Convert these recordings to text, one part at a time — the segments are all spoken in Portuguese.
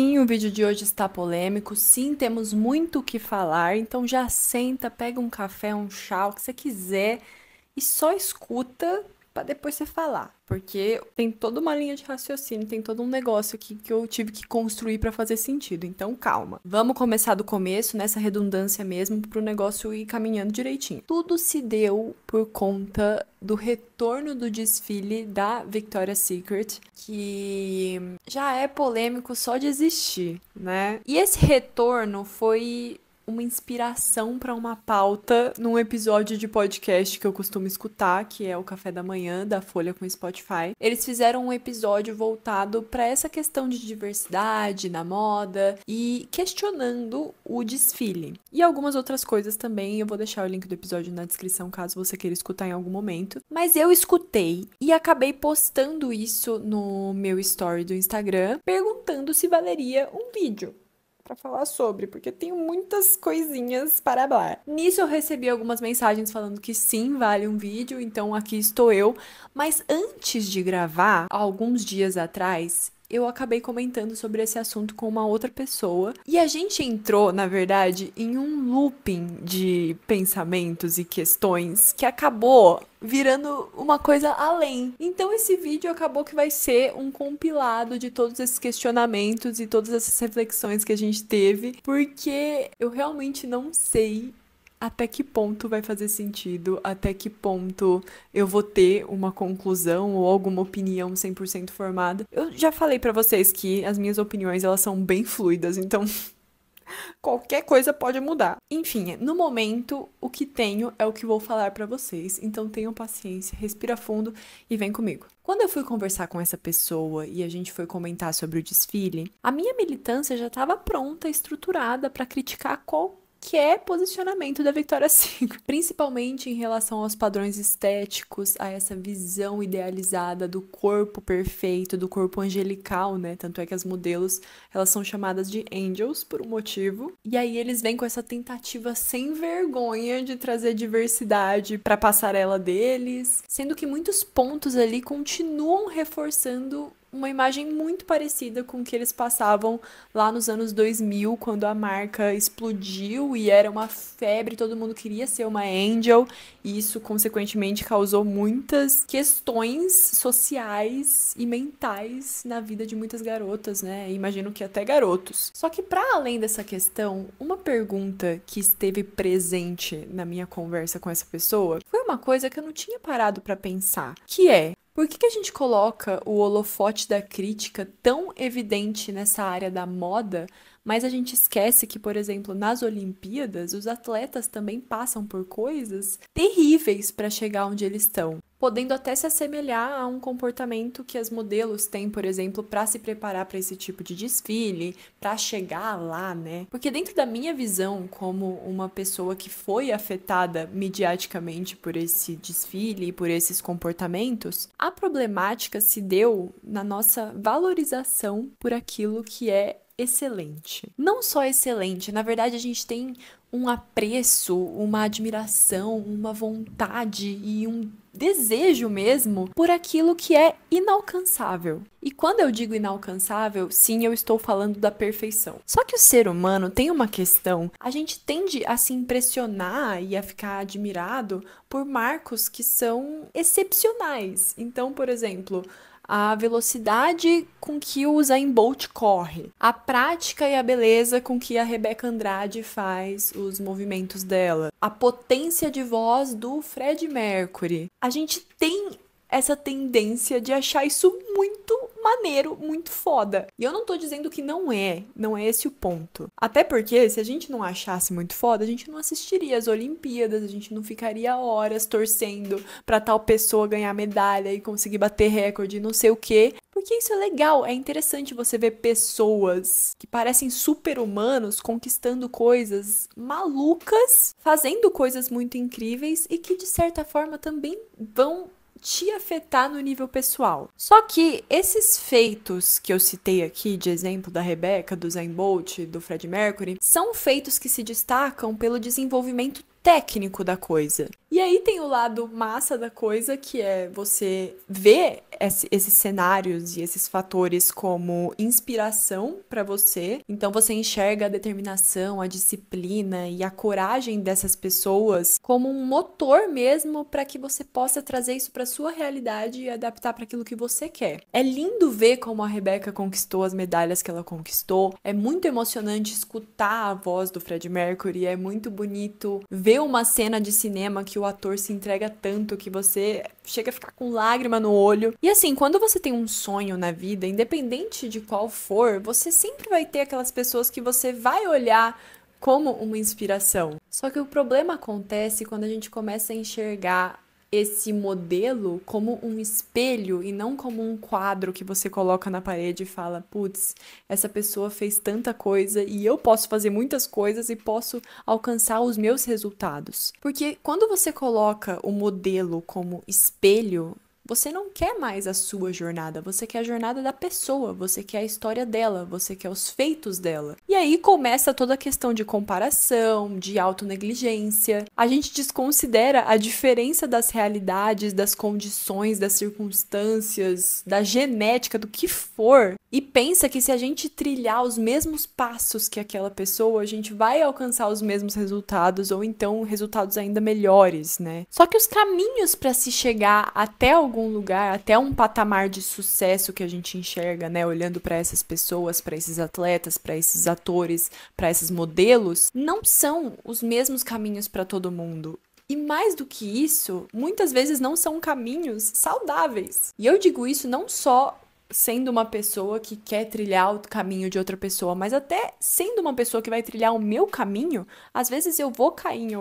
Sim, o vídeo de hoje está polêmico, sim, temos muito o que falar, então já senta, pega um café, um chá, o que você quiser e só escuta para depois você falar, porque tem toda uma linha de raciocínio, tem todo um negócio aqui que eu tive que construir para fazer sentido, então calma. Vamos começar do começo, nessa redundância mesmo, pro negócio ir caminhando direitinho. Tudo se deu por conta do retorno do desfile da Victoria's Secret, que já é polêmico só de existir, né? E esse retorno foi uma inspiração para uma pauta num episódio de podcast que eu costumo escutar, que é o Café da Manhã da Folha com Spotify. Eles fizeram um episódio voltado para essa questão de diversidade na moda e questionando o desfile. E algumas outras coisas também, eu vou deixar o link do episódio na descrição caso você queira escutar em algum momento. Mas eu escutei e acabei postando isso no meu story do Instagram, perguntando se valeria um vídeo para falar sobre, porque tenho muitas coisinhas para falar. Nisso eu recebi algumas mensagens falando que sim, vale um vídeo, então aqui estou eu. Mas antes de gravar, alguns dias atrás, eu acabei comentando sobre esse assunto com uma outra pessoa. E a gente entrou, na verdade, em um looping de pensamentos e questões que acabou virando uma coisa além. Então esse vídeo acabou que vai ser um compilado de todos esses questionamentos e todas essas reflexões que a gente teve, porque eu realmente não sei até que ponto vai fazer sentido, até que ponto eu vou ter uma conclusão ou alguma opinião 100% formada. Eu já falei pra vocês que as minhas opiniões, elas são bem fluidas, então qualquer coisa pode mudar. Enfim, no momento, o que tenho é o que vou falar pra vocês, então tenham paciência, respira fundo e vem comigo. Quando eu fui conversar com essa pessoa e a gente foi comentar sobre o desfile, a minha militância já estava pronta, estruturada pra criticar qualquer posicionamento da Victoria's Secret, principalmente em relação aos padrões estéticos, a essa visão idealizada do corpo perfeito, do corpo angelical, né? Tanto é que as modelos, elas são chamadas de angels por um motivo. E aí eles vêm com essa tentativa sem vergonha de trazer diversidade para a passarela deles, sendo que muitos pontos ali continuam reforçando uma imagem muito parecida com o que eles passavam lá nos anos 2000, quando a marca explodiu e era uma febre, todo mundo queria ser uma Angel, e isso, consequentemente, causou muitas questões sociais e mentais na vida de muitas garotas, né? Imagino que até garotos. Só que, para além dessa questão, uma pergunta que esteve presente na minha conversa com essa pessoa foi uma coisa que eu não tinha parado para pensar, que é: por que a gente coloca o holofote da crítica tão evidente nessa área da moda, mas a gente esquece que, por exemplo, nas Olimpíadas, os atletas também passam por coisas terríveis para chegar onde eles estão, podendo até se assemelhar a um comportamento que as modelos têm, por exemplo, para se preparar para esse tipo de desfile, para chegar lá, né? Porque dentro da minha visão, como uma pessoa que foi afetada mediaticamente por esse desfile e por esses comportamentos, a problemática se deu na nossa valorização por aquilo que é excelente. Não só excelente, na verdade a gente tem um apreço, uma admiração, uma vontade e um desejo mesmo por aquilo que é inalcançável. E quando eu digo inalcançável, sim, eu estou falando da perfeição. Só que o ser humano tem uma questão, a gente tende a se impressionar e a ficar admirado por marcos que são excepcionais. Então, por exemplo, a velocidade com que o Usain Bolt corre, a prática e a beleza com que a Rebeca Andrade faz os movimentos dela, a potência de voz do Freddie Mercury. A gente tem essa tendência de achar isso muito maneiro, muito foda. E eu não tô dizendo que não é esse o ponto. Até porque, se a gente não achasse muito foda, a gente não assistiria às Olimpíadas, a gente não ficaria horas torcendo pra tal pessoa ganhar medalha e conseguir bater recorde e não sei o quê. Porque isso é legal, é interessante você ver pessoas que parecem super-humanos conquistando coisas malucas, fazendo coisas muito incríveis e que, de certa forma, também vão te afetar no nível pessoal. Só que esses feitos que eu citei aqui, de exemplo da Rebeca, do Usain Bolt, do Freddie Mercury, são feitos que se destacam pelo desenvolvimento técnico da coisa. E aí tem o lado massa da coisa, que é você ver esses cenários e esses fatores como inspiração para você. Então você enxerga a determinação, a disciplina e a coragem dessas pessoas como um motor mesmo para que você possa trazer isso para sua realidade e adaptar para aquilo que você quer. É lindo ver como a Rebeca conquistou as medalhas que ela conquistou. É muito emocionante escutar a voz do Freddie Mercury, é muito bonito ver uma cena de cinema que o ator se entrega tanto que você chega a ficar com lágrima no olho. E assim, quando você tem um sonho na vida, independente de qual for, você sempre vai ter aquelas pessoas que você vai olhar como uma inspiração. Só que o problema acontece quando a gente começa a enxergar esse modelo como um espelho e não como um quadro que você coloca na parede e fala, putz, essa pessoa fez tanta coisa e eu posso fazer muitas coisas e posso alcançar os meus resultados. Porque quando você coloca o modelo como espelho, você não quer mais a sua jornada, você quer a jornada da pessoa, você quer a história dela, você quer os feitos dela. E aí começa toda a questão de comparação, de autonegligência. A gente desconsidera a diferença das realidades, das condições, das circunstâncias, da genética, do que for, e pensa que se a gente trilhar os mesmos passos que aquela pessoa, a gente vai alcançar os mesmos resultados, ou então resultados ainda melhores, né? Só que os caminhos para se chegar até algum lugar, até um patamar de sucesso que a gente enxerga, né, olhando para essas pessoas, para esses atletas, para esses atores, para esses modelos, não são os mesmos caminhos para todo mundo. E mais do que isso, muitas vezes não são caminhos saudáveis. E eu digo isso não só sendo uma pessoa que quer trilhar o caminho de outra pessoa, mas até sendo uma pessoa que vai trilhar o meu caminho, às vezes eu vou cair em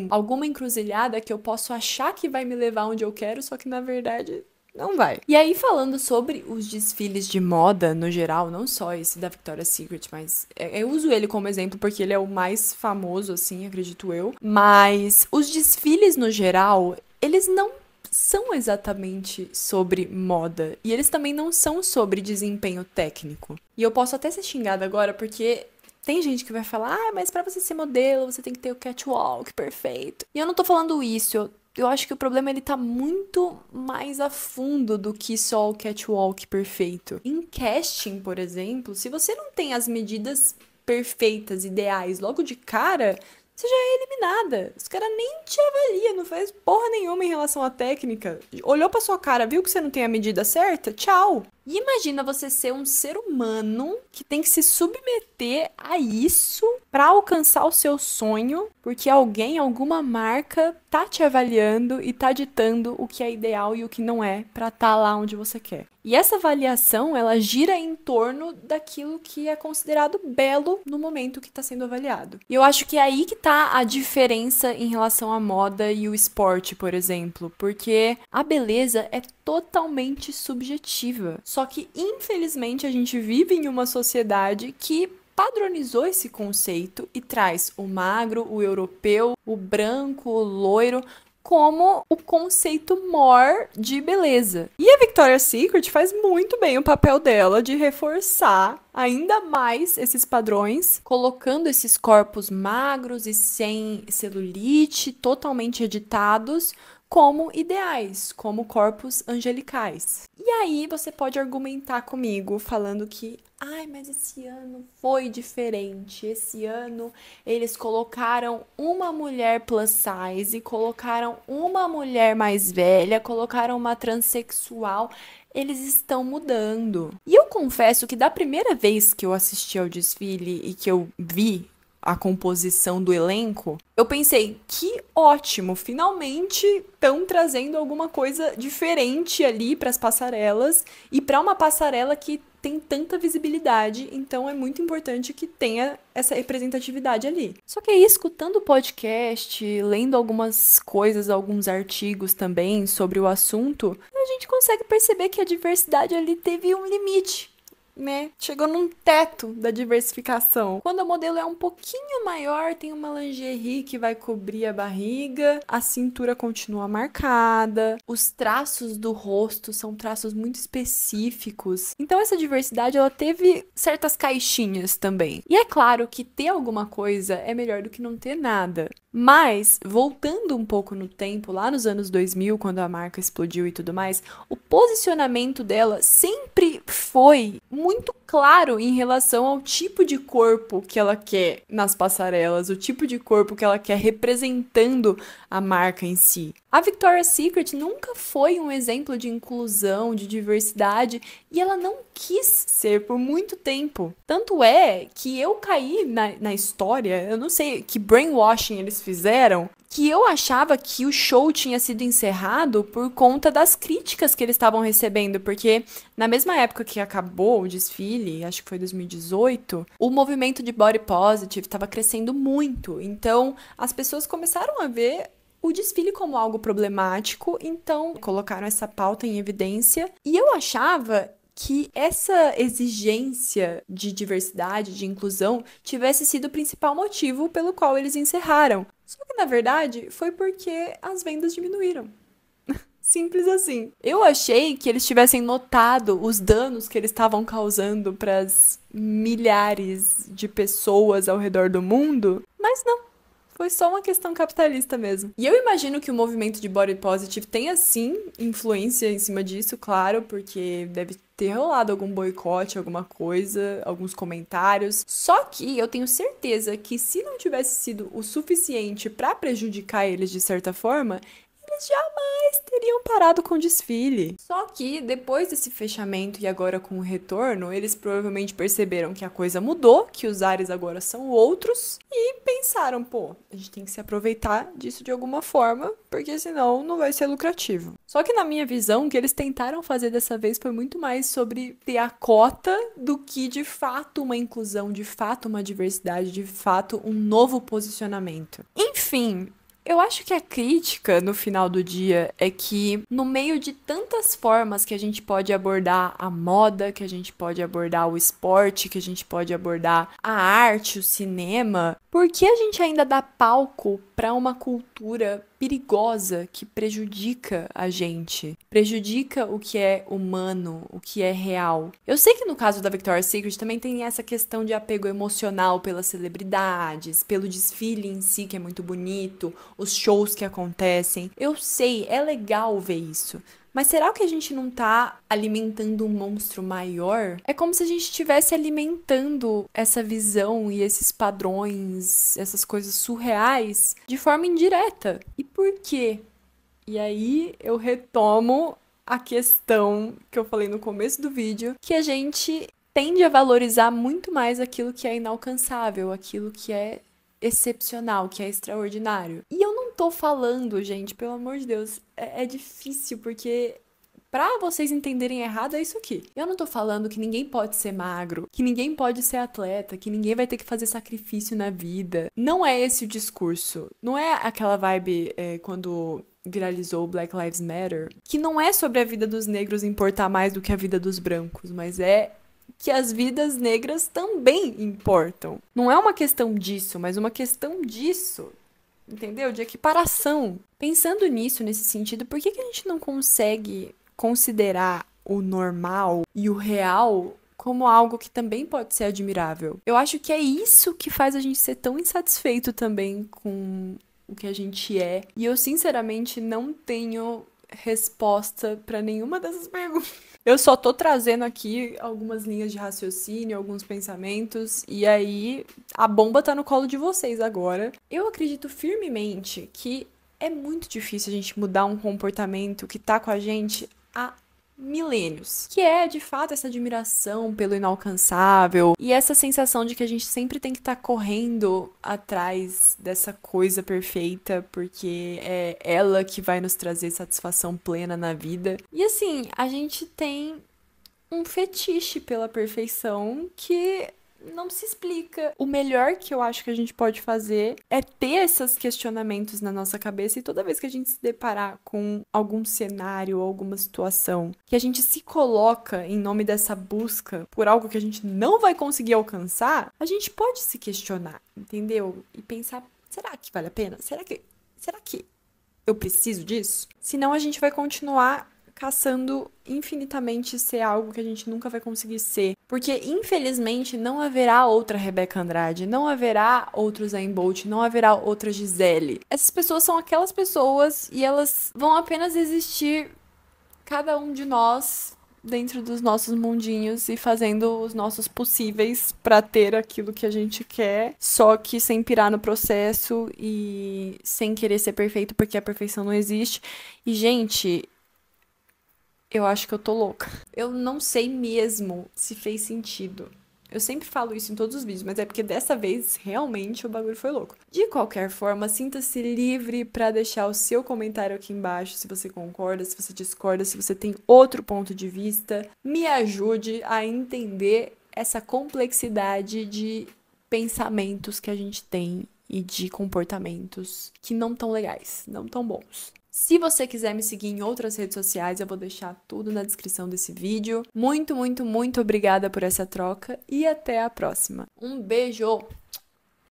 alguma encruzilhada que eu posso achar que vai me levar onde eu quero, só que na verdade não vai. E aí, falando sobre os desfiles de moda no geral, não só esse da Victoria's Secret, mas eu uso ele como exemplo porque ele é o mais famoso, assim, acredito eu. Mas os desfiles no geral, eles não são exatamente sobre moda. E eles também não são sobre desempenho técnico. E eu posso até ser xingada agora porque tem gente que vai falar, mas pra você ser modelo, você tem que ter o catwalk perfeito. E eu não tô falando isso, eu acho que o problema ele tá muito mais a fundo do que só o catwalk perfeito. Em casting, por exemplo, se você não tem as medidas perfeitas, ideais, logo de cara, você já é eliminada. Os caras nem te avaliam, não faz porra nenhuma em relação à técnica. Olhou pra sua cara, viu que você não tem a medida certa? Tchau! E imagina você ser um ser humano que tem que se submeter a isso para alcançar o seu sonho, porque alguém, alguma marca, tá te avaliando e tá ditando o que é ideal e o que não é para estar lá onde você quer. E essa avaliação, ela gira em torno daquilo que é considerado belo no momento que está sendo avaliado. E eu acho que é aí que tá a diferença em relação à moda e o esporte, por exemplo, porque a beleza é totalmente subjetiva. Só que, infelizmente, a gente vive em uma sociedade que padronizou esse conceito e traz o magro, o europeu, o branco, o loiro como o conceito maior de beleza. E a Victoria's Secret faz muito bem o papel dela de reforçar ainda mais esses padrões, colocando esses corpos magros e sem celulite, totalmente editados, como ideais, como corpos angelicais. E aí você pode argumentar comigo falando que, mas esse ano foi diferente. Esse ano eles colocaram uma mulher plus size, colocaram uma mulher mais velha, colocaram uma transexual. Eles estão mudando. E eu confesso que da primeira vez que eu assisti ao desfile e que eu vi a composição do elenco, eu pensei, que ótimo, finalmente estão trazendo alguma coisa diferente ali para as passarelas e para uma passarela que tem tanta visibilidade, então é muito importante que tenha essa representatividade ali. Só que aí, escutando o podcast, lendo algumas coisas, alguns artigos também sobre o assunto, a gente consegue perceber que a diversidade ali teve um limite. né, chegou num teto da diversificação. Quando o modelo é um pouquinho maior, tem uma lingerie que vai cobrir a barriga, a cintura continua marcada, os traços do rosto são traços muito específicos. Então essa diversidade, ela teve certas caixinhas também. E é claro que ter alguma coisa é melhor do que não ter nada. Mas, voltando um pouco no tempo, lá nos anos 2000, quando a marca explodiu e tudo mais, o posicionamento dela sempre foi muito claro em relação ao tipo de corpo que ela quer nas passarelas, o tipo de corpo que ela quer representando a marca em si. A Victoria's Secret nunca foi um exemplo de inclusão, de diversidade, e ela não quis ser por muito tempo. Tanto é que eu caí na história, eu não sei que brainwashing eles fizeram, que eu achava que o show tinha sido encerrado por conta das críticas que eles estavam recebendo, porque na mesma época que acabou o desfile, acho que foi 2018, o movimento de body positive estava crescendo muito. Então, as pessoas começaram a ver o desfile como algo problemático, então colocaram essa pauta em evidência. E eu achava que essa exigência de diversidade, de inclusão, tivesse sido o principal motivo pelo qual eles encerraram. Só que, na verdade, foi porque as vendas diminuíram. Simples assim. Eu achei que eles tivessem notado os danos que eles estavam causando para as milhares de pessoas ao redor do mundo, mas não. Foi só uma questão capitalista mesmo. E eu imagino que o movimento de body positive tenha sim influência em cima disso, claro, porque deve ter rolado algum boicote, alguma coisa, alguns comentários. Só que eu tenho certeza que se não tivesse sido o suficiente pra prejudicar eles de certa forma, eles jamais teriam parado com o desfile. Só que depois desse fechamento e agora com o retorno, eles provavelmente perceberam que a coisa mudou, que os ares agora são outros e pensaram, pô, a gente tem que se aproveitar disso de alguma forma, porque senão não vai ser lucrativo. Só que na minha visão, o que eles tentaram fazer dessa vez foi muito mais sobre ter a cota do que de fato uma inclusão, de fato uma diversidade, de fato um novo posicionamento. Enfim, eu acho que a crítica, no final do dia, é que no meio de tantas formas que a gente pode abordar a moda, que a gente pode abordar o esporte, que a gente pode abordar a arte, o cinema, por que a gente ainda dá palco para uma cultura perigosa que prejudica a gente, prejudica o que é humano, o que é real? Eu sei que no caso da Victoria's Secret também tem essa questão de apego emocional pelas celebridades, pelo desfile em si, que é muito bonito, os shows que acontecem. Eu sei, é legal ver isso. Mas será que a gente não tá alimentando um monstro maior? É como se a gente estivesse alimentando essa visão e esses padrões, essas coisas surreais, de forma indireta. E por quê? E aí eu retomo a questão que eu falei no começo do vídeo, que a gente tende a valorizar muito mais aquilo que é inalcançável, aquilo que é excepcional, que é extraordinário. E eu não tô falando, gente, pelo amor de Deus, é difícil porque pra vocês entenderem errado é isso aqui. Eu não tô falando que ninguém pode ser magro, que ninguém pode ser atleta, que ninguém vai ter que fazer sacrifício na vida. Não é esse o discurso. Não é aquela vibe quando viralizou o Black Lives Matter, que não é sobre a vida dos negros importar mais do que a vida dos brancos, mas é que as vidas negras também importam. Não é uma questão disso, mas uma questão disso, entendeu? De equiparação. Pensando nisso, nesse sentido, por que a gente não consegue considerar o normal e o real como algo que também pode ser admirável? Eu acho que é isso que faz a gente ser tão insatisfeito também com o que a gente é. E eu, sinceramente, não tenho resposta para nenhuma dessas perguntas. Eu só tô trazendo aqui algumas linhas de raciocínio, alguns pensamentos, e aí a bomba tá no colo de vocês agora. Eu acredito firmemente que é muito difícil a gente mudar um comportamento que tá com a gente há milênios, que é de fato essa admiração pelo inalcançável e essa sensação de que a gente sempre tem que estar correndo atrás dessa coisa perfeita, porque é ela que vai nos trazer satisfação plena na vida. E assim, a gente tem um fetiche pela perfeição que não se explica. O melhor que eu acho que a gente pode fazer é ter esses questionamentos na nossa cabeça e toda vez que a gente se deparar com algum cenário ou alguma situação que a gente se coloca em nome dessa busca por algo que a gente não vai conseguir alcançar, a gente pode se questionar, entendeu? E pensar, será que vale a pena? Será que eu preciso disso? Senão a gente vai continuar caçando infinitamente ser algo que a gente nunca vai conseguir ser. Porque, infelizmente, não haverá outra Rebeca Andrade, não haverá outro Zayn Bolt, não haverá outra Gisele. Essas pessoas são aquelas pessoas e elas vão apenas existir, cada um de nós, dentro dos nossos mundinhos e fazendo os nossos possíveis pra ter aquilo que a gente quer, só que sem pirar no processo e sem querer ser perfeito, porque a perfeição não existe. E, gente, eu acho que eu tô louca. Eu não sei mesmo se fez sentido. Eu sempre falo isso em todos os vídeos, mas é porque dessa vez realmente o bagulho foi louco. De qualquer forma, sinta-se livre pra deixar o seu comentário aqui embaixo, se você concorda, se você discorda, se você tem outro ponto de vista. Me ajude a entender essa complexidade de pensamentos que a gente tem e de comportamentos que não tão legais, não tão bons. Se você quiser me seguir em outras redes sociais, eu vou deixar tudo na descrição desse vídeo. Muito, muito, muito obrigada por essa troca e até a próxima. Um beijo!